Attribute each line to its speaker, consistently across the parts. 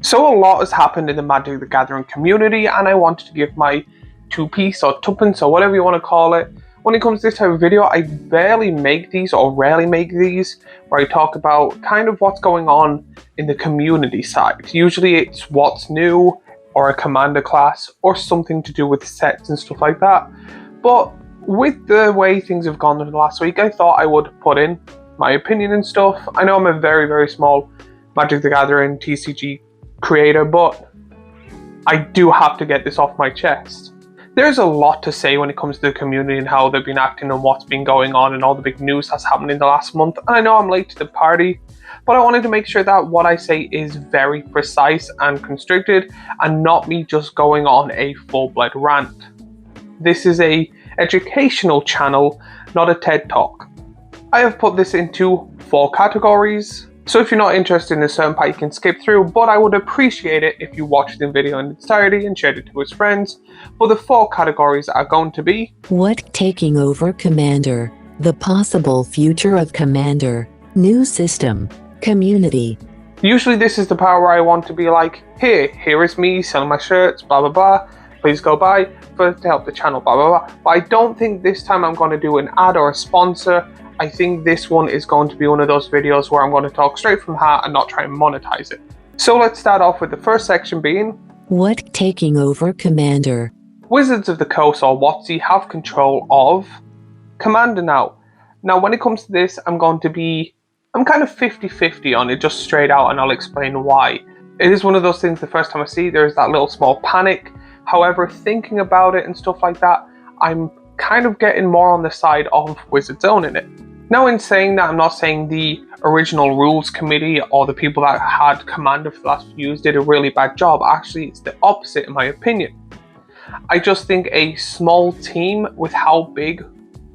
Speaker 1: So a lot has happened in the Magic the Gathering community, and I wanted to give my two-piece or tuppence or whatever you want to call it. When it comes to this type of video, I barely make these or rarely make these where I talk about kind of what's going on in the community side. Usually it's what's new or a commander class or something to do with sets and stuff like that. But with the way things have gone in the last week, I thought I would put in my opinion and stuff. I know I'm a very, very small Magic the Gathering TCG creator, but I do have to get this off my chest. There's a lot to say when it comes to the community and how they've been acting and what's been going on and all the big news that's happened in the last month. And I know I'm late to the party, but I wanted to make sure that what I say is very precise and constricted and not me just going on a full-blown rant. This is a educational channel, not a TED Talk. I have put this into 4 categories. So if you're not interested in a certain part, you can skip through, but I would appreciate it if you watched the video in its entirety and shared it to his friends. But the 4 categories are going to be:
Speaker 2: what taking over Commander, the possible future of Commander, new system, community.
Speaker 1: Usually this is the part where I want to be like, here is me selling my shirts, blah blah blah, please go buy to help the channel, blah blah blah. But I don't think this time I'm going to do an ad or a sponsor. I think this one is going to be one of those videos where I'm going to talk straight from the heart and not try and monetize it. So let's start off with the first section being:
Speaker 2: what taking over Commander.
Speaker 1: Wizards of the Coast or WotC have control of Commander now. Now when it comes to this, I'm kind of 50-50 on it, just straight out, and I'll explain why. It is one of those things, the first time I see it, there's that little small panic. However, thinking about it and stuff like that, I'm kind of getting more on the side of Wizards owning it. Now in saying that, I'm not saying the original rules committee or the people that had Commander for the last few years did a really bad job. Actually, it's the opposite in my opinion. I just think a small team with how big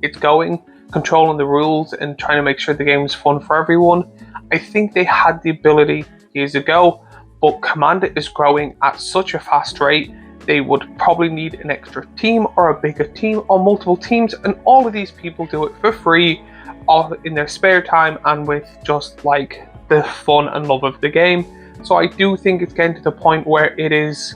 Speaker 1: it's going, controlling the rules and trying to make sure the game is fun for everyone, I think they had the ability years ago, but Commander is growing at such a fast rate. They would probably need an extra team or a bigger team or multiple teams, and all of these people do it for free or in their spare time and with just like the fun and love of the game. So I do think it's getting to the point where it is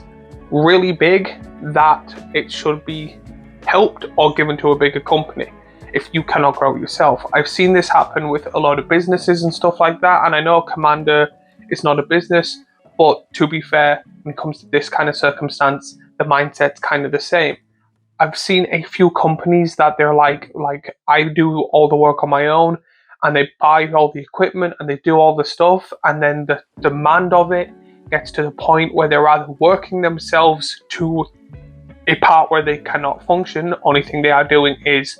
Speaker 1: really big that it should be helped or given to a bigger company if you cannot grow yourself. I've seen this happen with a lot of businesses and stuff like that, and I know Commander is not a business, but to be fair, when it comes to this kind of circumstance, the mindset's kind of the same. I've seen a few companies that they're like I do all the work on my own, and they buy all the equipment and they do all the stuff, and then the demand of it gets to the point where they're either working themselves to a part where they cannot function. Only thing they are doing is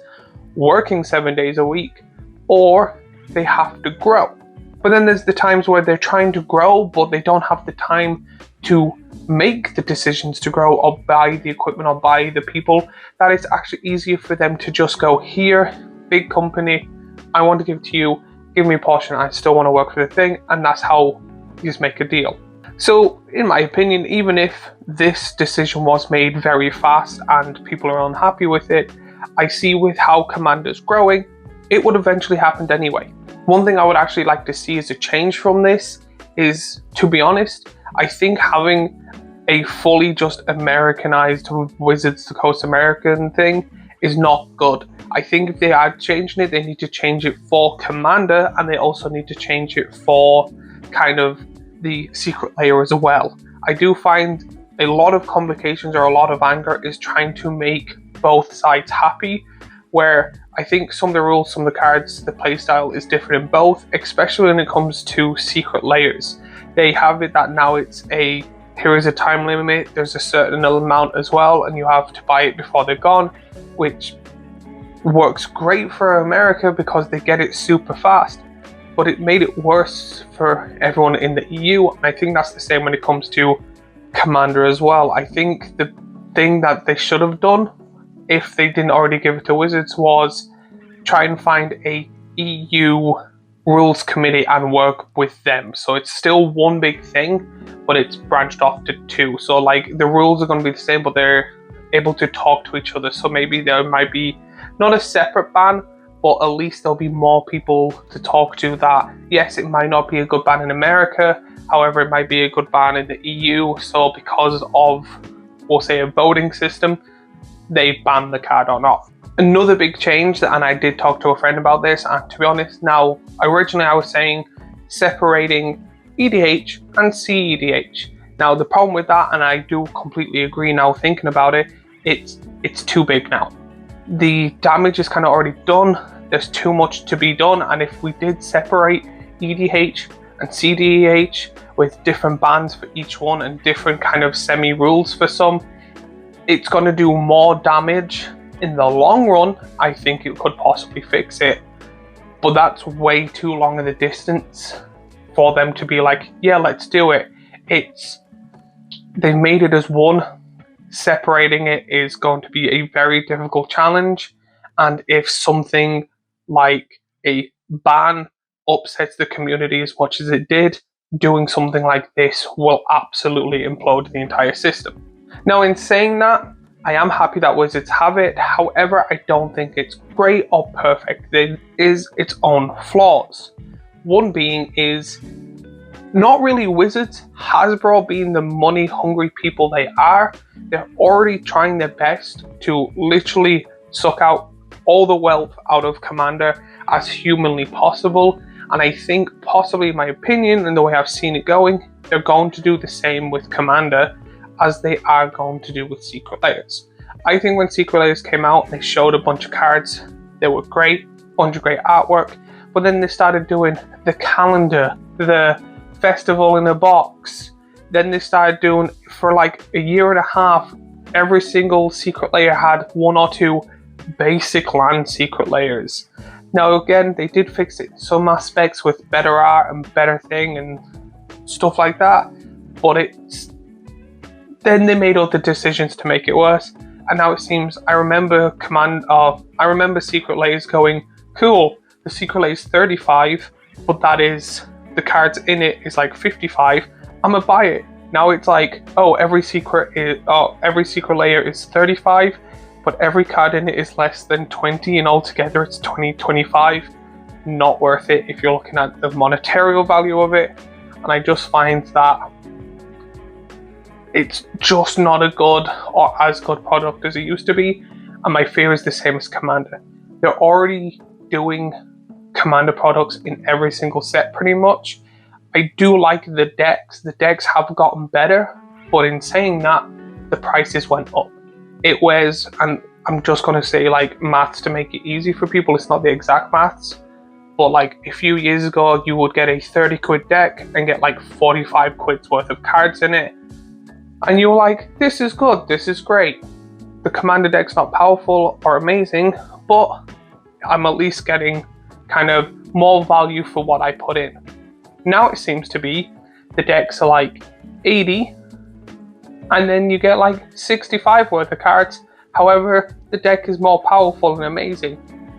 Speaker 1: working 7 days a week, or they have to grow. But then there's the times where they're trying to grow, but they don't have the time to make the decisions to grow or buy the equipment or buy the people, that it's actually easier for them to just go, here, big company, I want to give it to you, give me a portion, I still want to work for the thing, and that's how you just make a deal. So in my opinion, even if this decision was made very fast and people are unhappy with it, I see with how Commander's growing, it would eventually happen anyway. One thing I would actually like to see as a change from this is, to be honest, I think having a fully just Americanized Wizards of the Coast American thing is not good. I think if they are changing it, they need to change it for Commander, and they also need to change it for kind of the secret layer as well. I do find a lot of complications or a lot of anger is trying to make both sides happy, where I think some of the rules, some of the cards, the playstyle is different in both, especially when it comes to secret layers. They have it that now here is a time limit, there's a certain amount as well, and you have to buy it before they're gone, which works great for America because they get it super fast, but it made it worse for everyone in the EU, and I think that's the same when it comes to Commander as well. I think the thing that they should have done, if they didn't already give it to Wizards, was try and find a EU rules committee and work with them. So it's still one big thing, but it's branched off to 2. So like the rules are going to be the same, but they're able to talk to each other. So maybe there might be not a separate ban, but at least there'll be more people to talk to that, yes, it might not be a good ban in America, however, it might be a good ban in the EU, so because of, we'll say, a voting system, they ban the card or not. Another big change, and I did talk to a friend about this, and to be honest, now, originally I was saying separating EDH and CEDH. Now, the problem with that, and I do completely agree now thinking about it, it's too big now. The damage is kind of already done. There's too much to be done, and if we did separate EDH and CDEH with different bans for each one and different kind of semi-rules for some, it's going to do more damage. In the long run, I think it could possibly fix it, but that's way too long in the distance for them to be like, yeah, let's do it. They've made it as one. Separating it is going to be a very difficult challenge, and if something like a ban upsets the community as much as it did, doing something like this will absolutely implode the entire system. Now, in saying that, I am happy that Wizards have it. However, I don't think it's great or perfect. There is its own flaws. One being is not really Wizards. Hasbro, being the money-hungry people they are, they're already trying their best to literally suck out all the wealth out of Commander as humanly possible. And I think, possibly in my opinion and the way I've seen it going, they're going to do the same with Commander as they are going to do with Secret Layers. I think when Secret Layers came out, they showed a bunch of cards. They were great, a bunch of great artwork, but then they started doing the calendar, the festival in a box. Then they started doing, for like a year and a half, every single Secret Layer had one or two basic land Secret Layers. Now again, they did fix it in some aspects with better art and better thing and stuff like that, but then they made other decisions to make it worse, and now it seems, I remember Secret Layers going, cool, the Secret Layer is 35, but that is, the cards in it is like 55, I'ma buy it. Now it's like, oh, every Secret Layer is 35, but every card in it is less than 20, and altogether it's 25. Not worth it if you're looking at the monetary value of it, and I just find that it's just not a good or as good product as it used to be, and my fear is the same as Commander. They're already doing Commander products in every single set pretty much. I do like the decks. The decks have gotten better, but in saying that, the prices went up. It was, and I'm just going to say like maths to make it easy for people, it's not the exact maths, but like a few years ago you would get a 30 quid deck and get like 45 quid's worth of cards in it. And you were like, this is good, this is great. The Commander deck's not powerful or amazing, but I'm at least getting kind of more value for what I put in. Now it seems to be the decks are like 80, and then you get like 65 worth of cards. However, the deck is more powerful and amazing.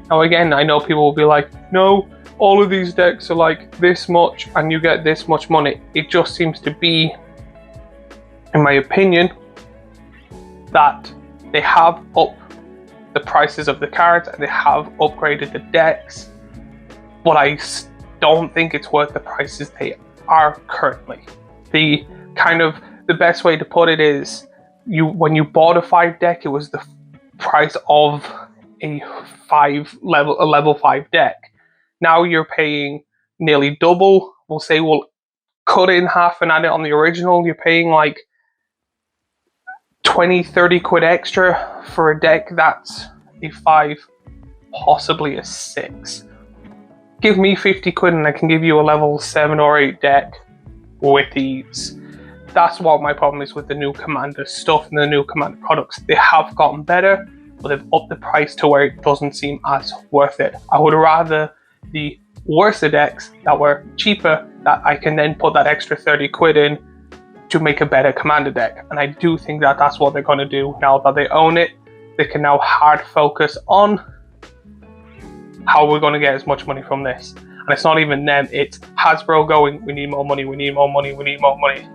Speaker 1: Now again, I know people will be like, no, all of these decks are like this much and you get this much money. It just seems to be, in my opinion, that they have upped the prices of the cards and they have upgraded the decks, but I don't think it's worth the prices they are currently. The best way to put it is, when you bought a 5 deck, it was the price of a level 5 deck. Now you're paying nearly double. We'll cut it in half and add it on the original. You're paying like 20-30 quid extra for a deck that's a 5, possibly a 6. Give me 50 quid and I can give you a level 7 or 8 deck with ease. That's what my problem is with the new Commander stuff and the new Commander products. They have gotten better, but they've upped the price to where it doesn't seem as worth it. I would rather the worse decks that were cheaper, that I can then put that extra 30 quid in to make a better Commander deck. And I do think that that's what they're going to do now that they own it. They can now hard focus on how we're going to get as much money from this. And it's not even them, it's Hasbro going, we need more money, we need more money, we need more money.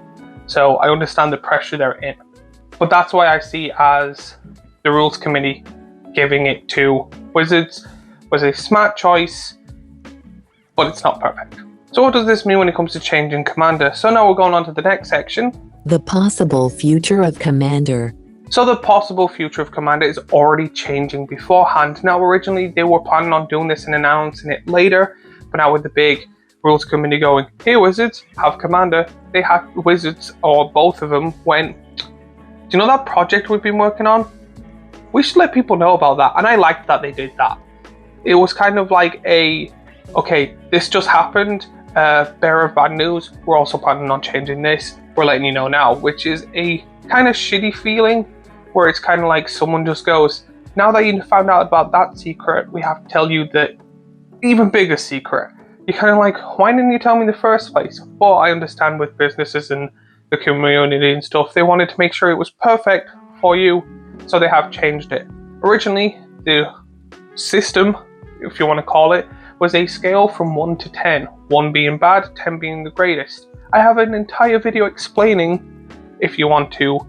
Speaker 1: So I understand the pressure they're in. But that's why I see as the rules committee giving it to Wizards. was a smart choice, but it's not perfect. So what does this mean when it comes to changing Commander? So now we're going on to the next section.
Speaker 2: The possible future of Commander.
Speaker 1: So the possible future of Commander is already changing beforehand. Now originally they were planning on doing this and announcing it later, but now with the big rules committee going, hey Wizards, have Commander, they had Wizards, or both of them, went, do you know that project we've been working on? We should let people know about that. And I liked that they did that. It was kind of like okay, this just happened, bearer of bad news, we're also planning on changing this, we're letting you know now, which is a kind of shitty feeling, where it's kind of like someone just goes, now that you found out about that secret, we have to tell you the even bigger secret. You're kind of like, why didn't you tell me in the first place? But I understand with businesses and the community and stuff, they wanted to make sure it was perfect for you, so they have changed it. Originally, the system, if you want to call it, was a scale from 1 to 10, 1 being bad, 10 being the greatest. I have an entire video explaining if you want to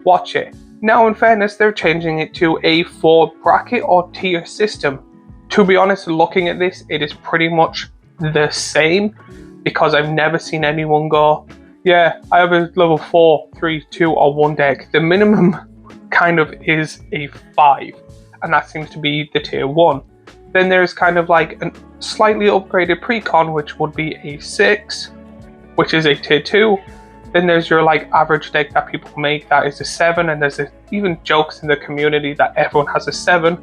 Speaker 1: watch it. Now in fairness, they're changing it to a 4 bracket or tier system. To be honest, looking at this, it is pretty much the same, because I've never seen anyone go, yeah, I have a level 4, 3, 2 or 1 deck. The minimum kind of is a 5, and that seems to be the tier 1. Then there's kind of like a slightly upgraded precon, which would be a 6, which is a tier 2. Then there's your like average deck that people make, that is a 7, and there's even jokes in the community that everyone has a 7,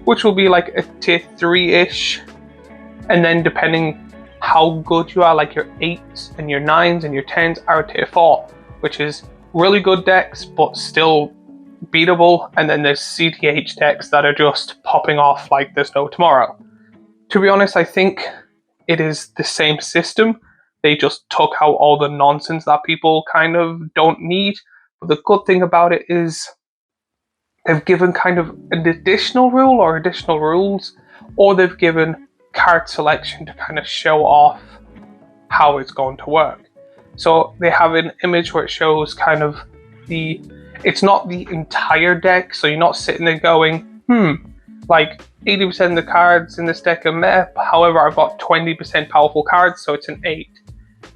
Speaker 1: which will be like a tier 3-ish. And then depending how good you are, like your 8s and your 9s and your 10s are a tier 4, which is really good decks but still beatable. And then there's CTH decks that are just popping off like there's no tomorrow. To be honest, I think it is the same system. They just took out all the nonsense that people kind of don't need. But the good thing about it is they've given kind of an additional rule or additional rules, or they've given card selection to kind of show off how it's going to work. So they have an image where it shows kind of it's not the entire deck, so you're not sitting there going, like 80% of the cards in this deck are meh, however I've got 20% powerful cards, so it's an 8.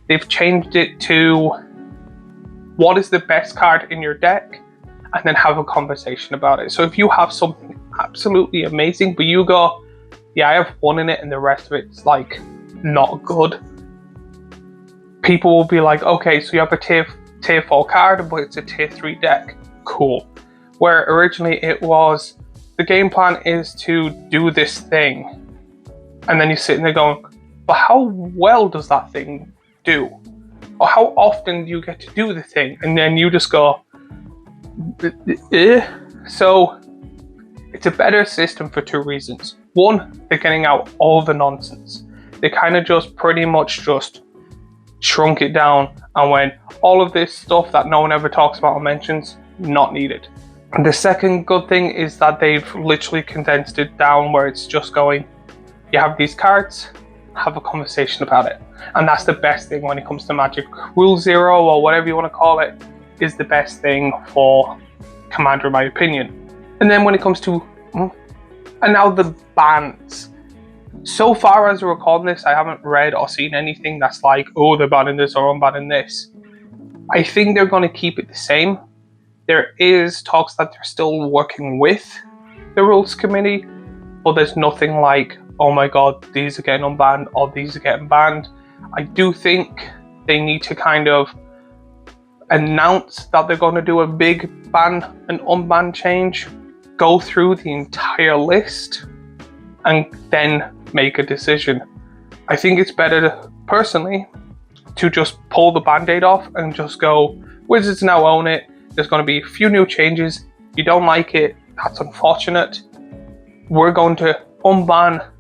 Speaker 1: They've changed it to what is the best card in your deck, and then have a conversation about it. So if you have something absolutely amazing, but you go, yeah, I have 1 in it and the rest of it's like not good, people will be like, okay, so you have a tier 4 card, but it's a tier 3 deck. Cool. Where originally it was, the game plan is to do this thing. And then you're sitting there going, but how well does that thing do? Or how often do you get to do the thing? And then you just go, eh? So it's a better system for 2 reasons. 1, they're getting out all the nonsense. They kind of just pretty much just shrunk it down and went, all of this stuff that no one ever talks about or mentions, not needed. And the second good thing is that they've literally condensed it down, where it's just going, you have these cards, have a conversation about it. And that's the best thing when it comes to Magic. Rule 0 or whatever you want to call it is the best thing for Commander in my opinion. And then when it comes to and now the bans. So far as we're recording this, I haven't read or seen anything that's like, oh, they're banning this or I'm banning this. I think they're going to keep it the same. There is talks that they're still working with the rules committee, but there's nothing like, oh my god, these are getting unbanned or these are getting banned. I do think they need to kind of announce that they're going to do a big ban and unban change, go through the entire list, and then make a decision. I think it's better, personally, to just pull the band-aid off and just go, Wizards now own it. There's going to be a few new changes. You don't like it, that's unfortunate. We're going to unban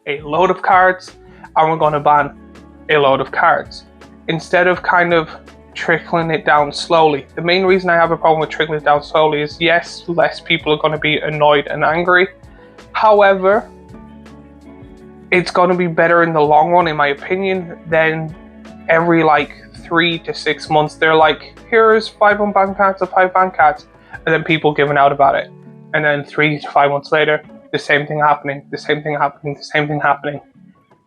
Speaker 1: a load of cards, and we're going to ban a load of cards. Instead of kind of trickling it down slowly. The main reason I have a problem with trickling it down slowly is, yes, less people are going to be annoyed and angry. However, it's going to be better in the long run, in my opinion, than every like 3 to 6 months they're like, here's 5 unbanned cards or 5 banned cards, and then people giving out about it. And then 3 to 5 months later, the same thing happening, the same thing happening, the same thing happening.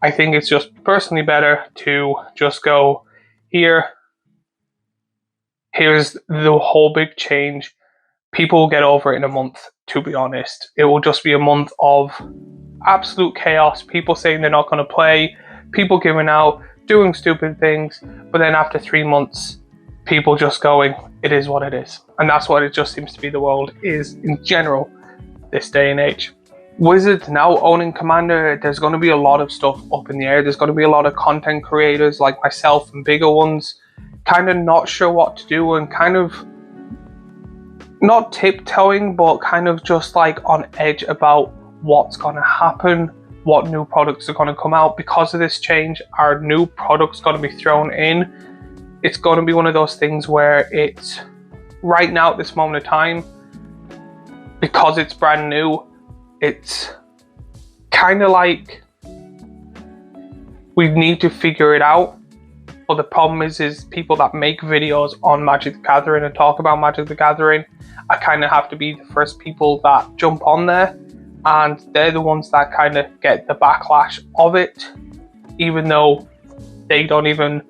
Speaker 1: I think it's just personally better to just go, here's the whole big change. People will get over it in a month, to be honest. It will just be a month of absolute chaos, people saying they're not going to play, people giving out, doing stupid things, but then after 3 months, people just going, it is what it is. And that's what it just seems to be the world is in general this day and age. Wizards now owning Commander, there's going to be a lot of stuff up in the air. There's going to be a lot of content creators like myself and bigger ones kind of not sure what to do and kind of not tiptoeing, but kind of just like on edge about what's going to happen, what new products are going to come out. Because of this change, are new products going to be thrown in? It's going to be one of those things where it's right now at this moment of time, because it's brand new, it's kind of like we need to figure it out. But the problem is people that make videos on Magic the Gathering and talk about Magic the Gathering, I kind of have to be the first people that jump on there, and they're the ones that kind of get the backlash of it, even though they don't even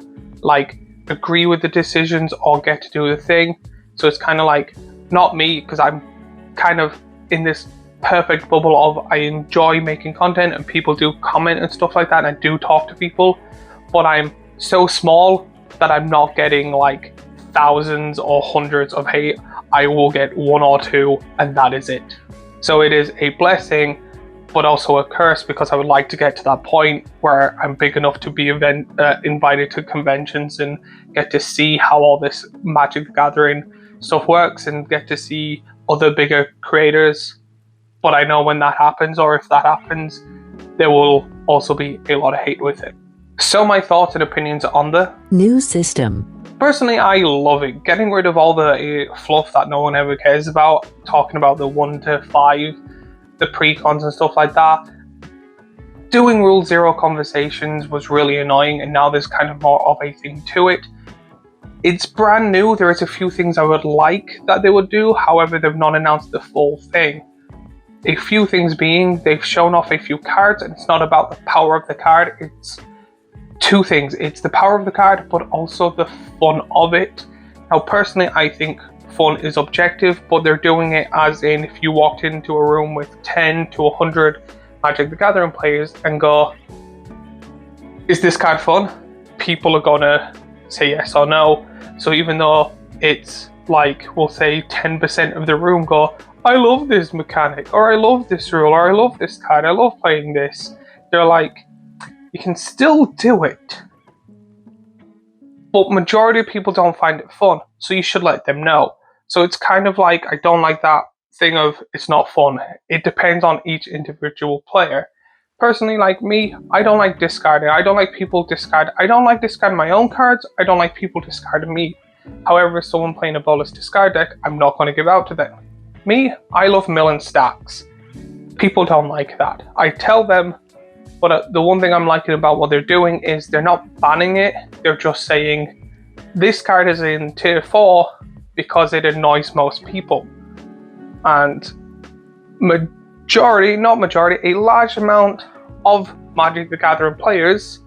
Speaker 1: like agree with the decisions or get to do the thing. So it's kind of like not me, because I'm kind of in this perfect bubble of I enjoy making content and people do comment and stuff like that, and I do talk to people, but I'm so small that I'm not getting like thousands or hundreds of hate. I will get 1 or 2 and that is it. So it is a blessing but also a curse, because I would like to get to that point where I'm big enough to be invited to conventions and get to see how all this Magic the Gathering stuff works and get to see other bigger creators. But I know when that happens, or if that happens, there will also be a lot of hate with it. So my thoughts and opinions on the
Speaker 2: new system.
Speaker 1: Personally, I love it. Getting rid of all the fluff that no one ever cares about, talking about the 1 to 5, the pre-cons and stuff like that. Doing Rule 0 conversations was really annoying, and now there's kind of more of a thing to it. It's brand new. There is a few things I would like that they would do, however, they've not announced the full thing. A few things being, they've shown off a few cards, and it's not about the power of the card, it's 2 things. It's the power of the card, but also the fun of it. Now, personally, I think fun is objective, but they're doing it as in if you walked into a room with 10 to 100 Magic the Gathering players and go, is this card fun? People are gonna say yes or no. So even though it's like, we'll say 10% of the room go, I love this mechanic, or I love this rule, or I love this card, I love playing this. They're like, you can still do it, but majority of people don't find it fun, so you should let them know. So it's kind of like, I don't like that thing of it's not fun. It depends on each individual player. Personally, like me, I don't like discarding. I don't like people discard. I don't like discarding my own cards. I don't like people discarding me. However, if someone playing a bonus discard deck, I'm not going to give out to them. Me, I love milling stacks. People don't like that. I tell them, but the one thing I'm liking about what they're doing is they're not banning it. They're just saying, this card is in tier 4 because it annoys most people. And a large amount of Magic the Gathering players,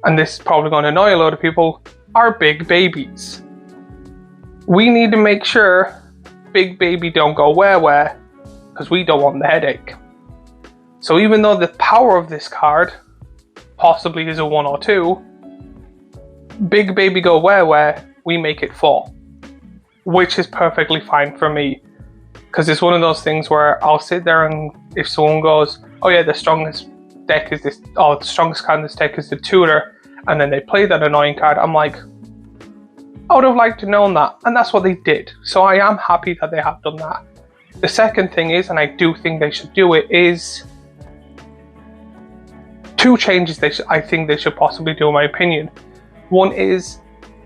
Speaker 1: and this is probably going to annoy a lot of people, are big babies. We need to make sure big baby don't go where, because we don't want the headache. So even though the power of this card possibly is a 1 or 2, big baby go where we make it 4, which is perfectly fine for me. Because it's one of those things where I'll sit there and if someone goes, oh yeah, the strongest deck is this, oh, the strongest card in this deck is the tutor, and then they play that annoying card, I'm like, I would have liked to know that, and that's what they did. So I am happy that they have done that. The second thing is, and I do think they should do it, is 2 changes I think they should possibly do, in my opinion. One is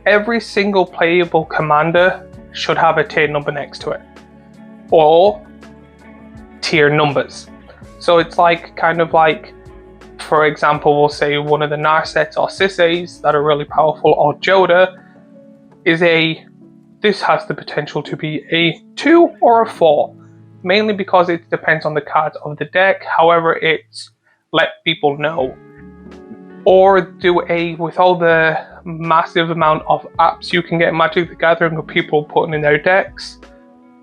Speaker 1: every single playable commander should have a tier number next to it, or tier numbers. So it's like, kind of like, for example, we'll say one of the Narsets or Sisseys that are really powerful, or Joda, is this has the potential to be a 2 or a 4. mainly because it depends on the cards of the deck. However, it's let people know. Or with all the massive amount of apps you can get in Magic the Gathering of people putting in their decks,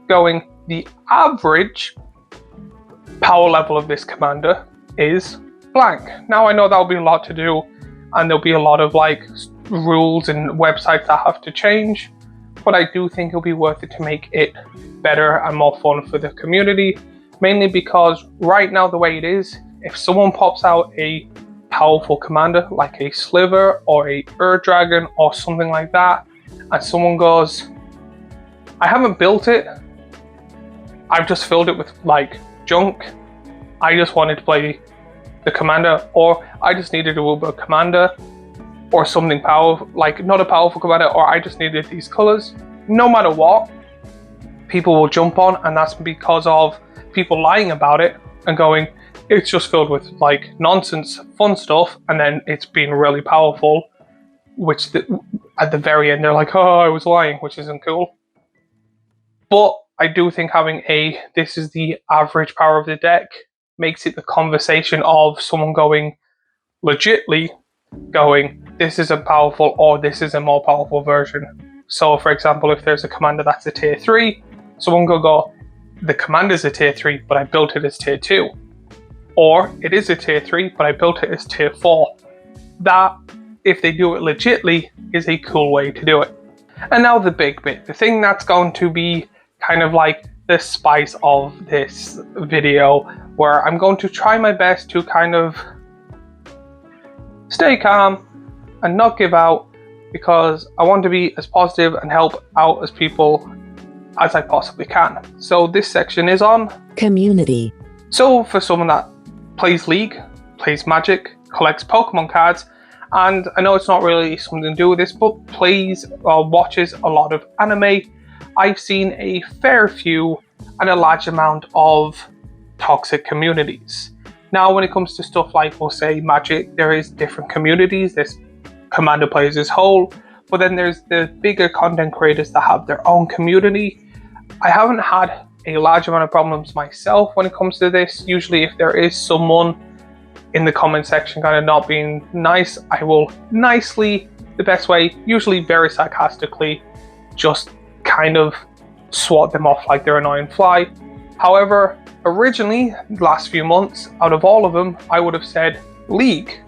Speaker 1: going, the average power level of this commander is blank. Now I know that'll be a lot to do, and there'll be a lot of rules and websites that have to change, but I do think it'll be worth it to make it better and more fun for the community, mainly because right now the way it is, if someone pops out a powerful commander like a Sliver or a Dragon or something like that, and someone goes, I haven't built it, I've just filled it with junk, I just wanted to play the commander, or I just needed a Uber commander or something powerful, not a powerful commander, or I just needed these colors, no matter what, people will jump on, and that's because of people lying about it and going, it's just filled with nonsense fun stuff, and then it's been really powerful, which at the very end they're like, oh, I was lying, which isn't cool. But I do think having this is the average power of the deck makes it the conversation of someone going, legitly going, this isn't powerful, or this is a more powerful version. So for example, if there's a commander that's a tier 3, someone could go, the commander's a tier 3, but I built it as tier 2. Or it is a tier 3, but I built it as tier 4. That, if they do it legitly, is a cool way to do it. And now the big bit, the thing that's going to be kind of the spice of this video, where I'm going to try my best to kind of stay calm and not give out, because I want to be as positive and help out as people as I possibly can. So this section is on
Speaker 2: community.
Speaker 1: So for someone that plays League, plays Magic, collects Pokemon cards, and I know it's not really something to do with this, but plays or watches a lot of anime, I've seen a fair few and a large amount of toxic communities. Now when it comes to stuff like, we'll say, Magic, there is different communities. There's Commander players as whole, but then there's the bigger content creators that have their own community. I haven't had a large amount of problems myself when it comes to this. Usually if there is someone in the comment section kind of not being nice, I will nicely, the best way, usually very sarcastically, just kind of swat them off like they're an annoying fly. However, originally, the last few months, out of all of them, I would have said League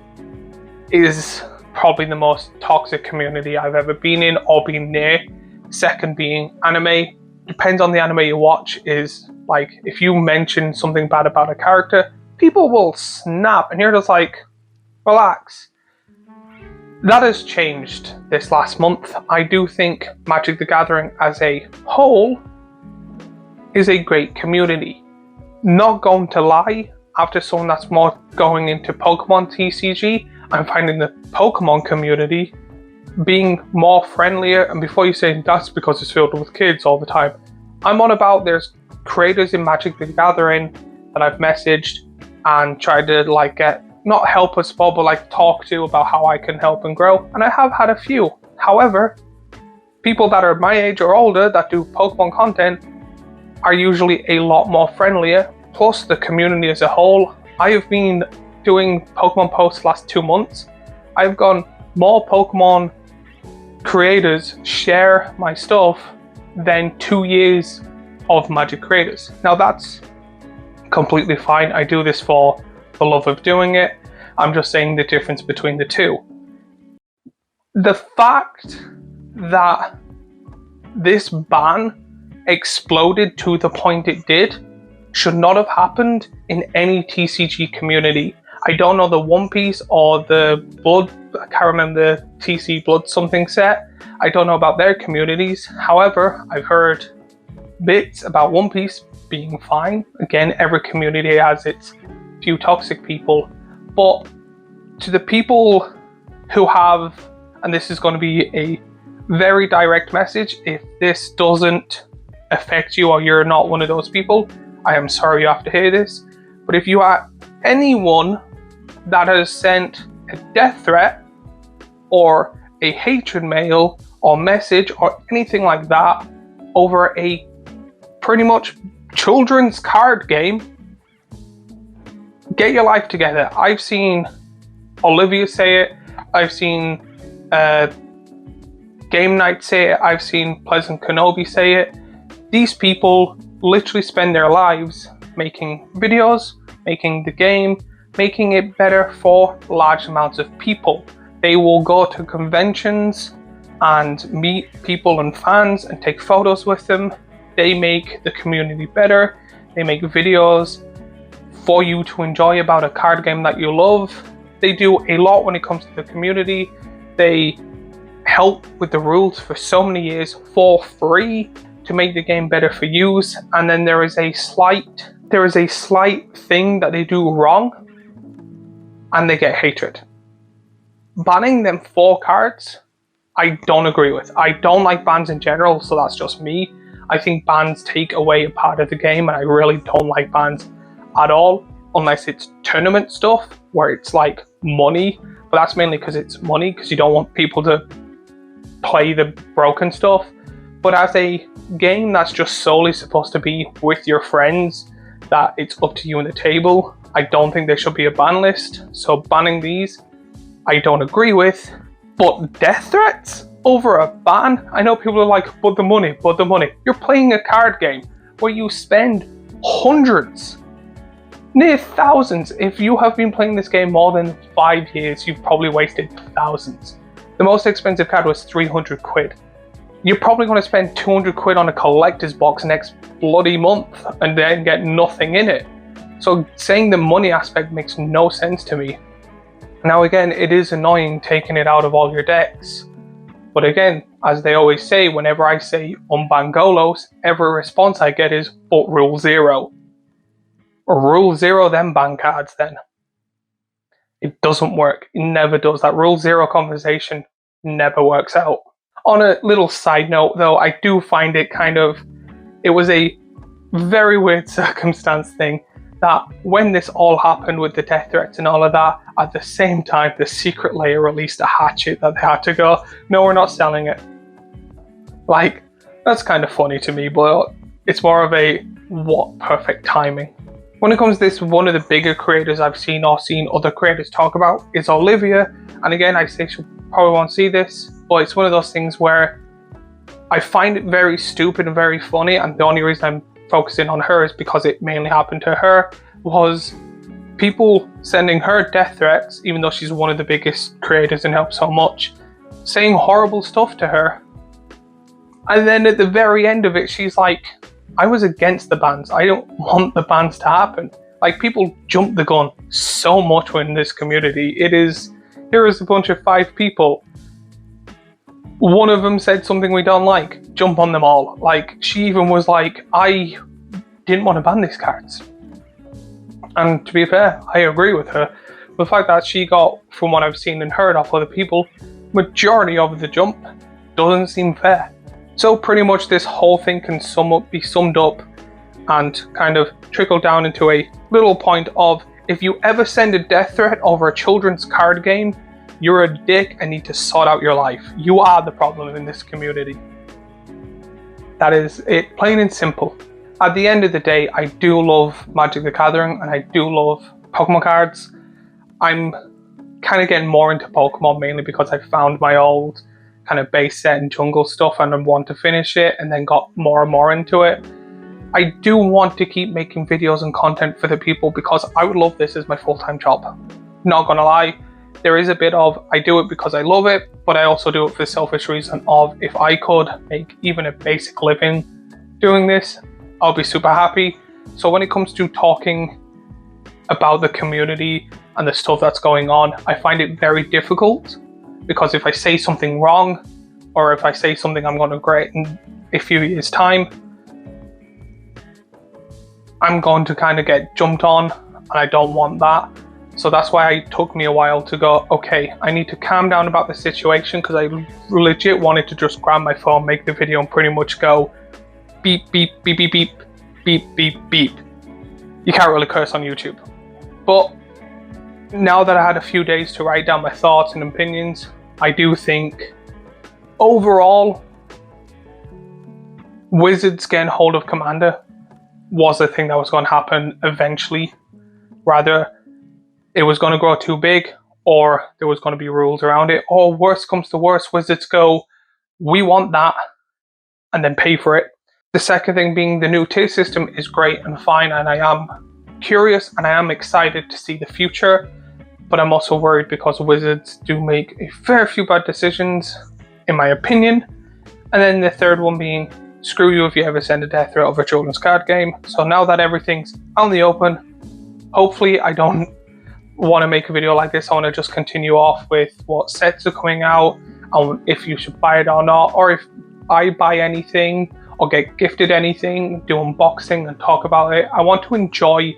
Speaker 1: is probably the most toxic community I've ever been in or been near. Second being anime. Depends on the anime you watch, is if you mention something bad about a character, people will snap, and you're just relax. That has changed this last month. I do think Magic the Gathering as a whole is a great community. Not going to lie, after someone that's more going into Pokemon TCG, I'm finding the Pokemon community being more friendlier. And before you say that's because it's filled with kids all the time, I'm on about there's creators in Magic the Gathering that I've messaged and tried to get, not help us support, but talk to about how I can help and grow, and I have had a few. However, people that are my age or older that do Pokemon content are usually a lot more friendlier. Plus the community as a whole, I have been doing Pokemon posts the last 2 months. I've gone, more Pokemon creators share my stuff than 2 years of Magic creators. Now that's completely fine. I do this for the love of doing it. I'm just saying the difference between the two. The fact that this ban exploded to the point it did should not have happened in any TCG community. I don't know the One Piece or the Blood, I can't remember the TC Blood something set. I don't know about their communities. However, I've heard bits about One Piece being fine. Again, every community has its few toxic people. But to the people who have, and this is going to be a very direct message, if this doesn't affect you or you're not one of those people, I am sorry you have to hear this. But if you are anyone that has sent a death threat or a hatred mail or message or anything like that over a pretty much children's card game. Get your life together. I've seen Olivia say it. I've seen Game Night say it. I've seen Pleasant Kenobi say it. These people literally spend their lives making videos, making the game, making it better for large amounts of people. They will go to conventions and meet people and fans and take photos with them. They make the community better. They make videos for you to enjoy about a card game that you love. They do a lot when it comes to the community. They help with the rules for so many years for free to make the game better for use. And then there is a slight thing that they do wrong and they get hatred. Banning them 4 cards, I don't agree with. I don't like bans in general, so that's just me. I think bans take away a part of the game, and I really don't like bans at all, unless it's tournament stuff where it's like money, but that's mainly because it's money, because you don't want people to play the broken stuff. But as a game that's just solely supposed to be with your friends, that it's up to you on the table, I don't think there should be a ban list. So banning these, I don't agree with. But death threats over a ban? I know people are like, but the money. You're playing a card game where you spend hundreds, near thousands. If you have been playing this game more than 5 years, you've probably wasted thousands. The most expensive card was 300 quid. You're probably going to spend 200 quid on a collector's box next bloody month and then get nothing in it. So saying the money aspect makes no sense to me. Now again, it is annoying taking it out of all your decks. But again, as they always say, whenever I say unban Golos, every response I get is, but rule 0. Or rule 0 then ban cards then. It doesn't work. It never does. That rule 0 conversation never works out. On a little side note though, I do find it it was a very weird circumstance thing that when this all happened with the death threats and all of that, at the same time, the secret layer released a hatchet that they had to go, no, we're not selling it. Like, that's kind of funny to me, but it's more of a, what perfect timing. When it comes to this, one of the bigger creators I've seen or seen other creators talk about is Olivia. And again, I say she probably won't see this, but it's one of those things where I find it very stupid and very funny. And the only reason I'm focusing on her is because it mainly happened to her, was people sending her death threats, even though she's one of the biggest creators and helps so much, saying horrible stuff to her. And then at the very end of it, she's like, I was against the bans. I don't want the bans to happen. Like, people jump the gun so much in this community. Here is a bunch of 5 people. One of them said something we don't like. Jump on them all. Like, she even was like, I didn't want to ban these cards. And to be fair, I agree with her. The fact that she got, from what I've seen and heard off other people, majority of the jump doesn't seem fair. So pretty much this whole thing can be summed up and kind of trickle down into a little point of, if you ever send a death threat over a children's card game, you're a dick and need to sort out your life. You are the problem in this community. That is it, plain and simple. At the end of the day, I do love Magic the Gathering and I do love Pokemon cards. I'm kind of getting more into Pokemon mainly because I found my old kind of base set and jungle stuff and I want to finish it, and then got more and more into it. I do want to keep making videos and content for the people because I would love this as my full-time job. Not gonna lie, there is a bit of, I do it because I love it, but I also do it for the selfish reason of, if I could make even a basic living doing this, I'll be super happy. So when it comes to talking about the community and the stuff that's going on, I find it very difficult, because if I say something wrong, or if I say something I'm going to regret in a few years' time, I'm going to kind of get jumped on, and I don't want that. So that's why it took me a while to go, okay, I need to calm down about the situation, because I legit wanted to just grab my phone, make the video, and pretty much go beep, beep, beep, beep, beep, beep, beep, beep. You can't really curse on YouTube. But now that I had a few days to write down my thoughts and opinions, I do think overall, Wizards getting hold of Commander was a thing that was going to happen eventually. Rather, it was going to grow too big, or there was going to be rules around it, or worst comes to worst, Wizards go, we want that, and then pay for it. The second thing being the new tier system is great and fine, and I am curious and I am excited to see the future, but I'm also worried because Wizards do make a fair few bad decisions, in my opinion. And then the third one being, screw you if you ever send a death threat over a children's card game. So now that everything's out in the open, hopefully I don't want to make a video like this. I want to just continue off with what sets are coming out, and if you should buy it or not, or if I buy anything or get gifted anything, do unboxing and talk about it. I want to enjoy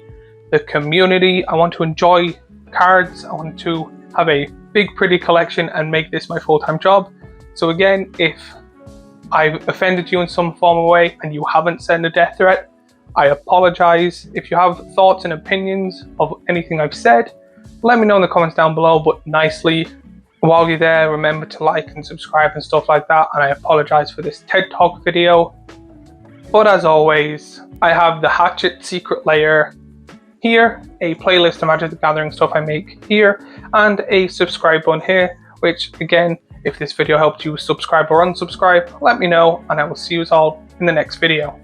Speaker 1: the community. I want to enjoy cards. I want to have a big pretty collection and make this my full-time job. So again, if I've offended you in some form of way and you haven't sent a death threat, I apologize. If you have thoughts and opinions of anything I've said, let me know in the comments down below, but nicely. While you're there, remember to like and subscribe and stuff like that. And I apologize for this TED Talk video. But as always, I have the Hatchet Secret Lair here, a playlist of Magic the Gathering stuff I make here, and a subscribe button here, which again, if this video helped you subscribe or unsubscribe, let me know, and I will see you all in the next video.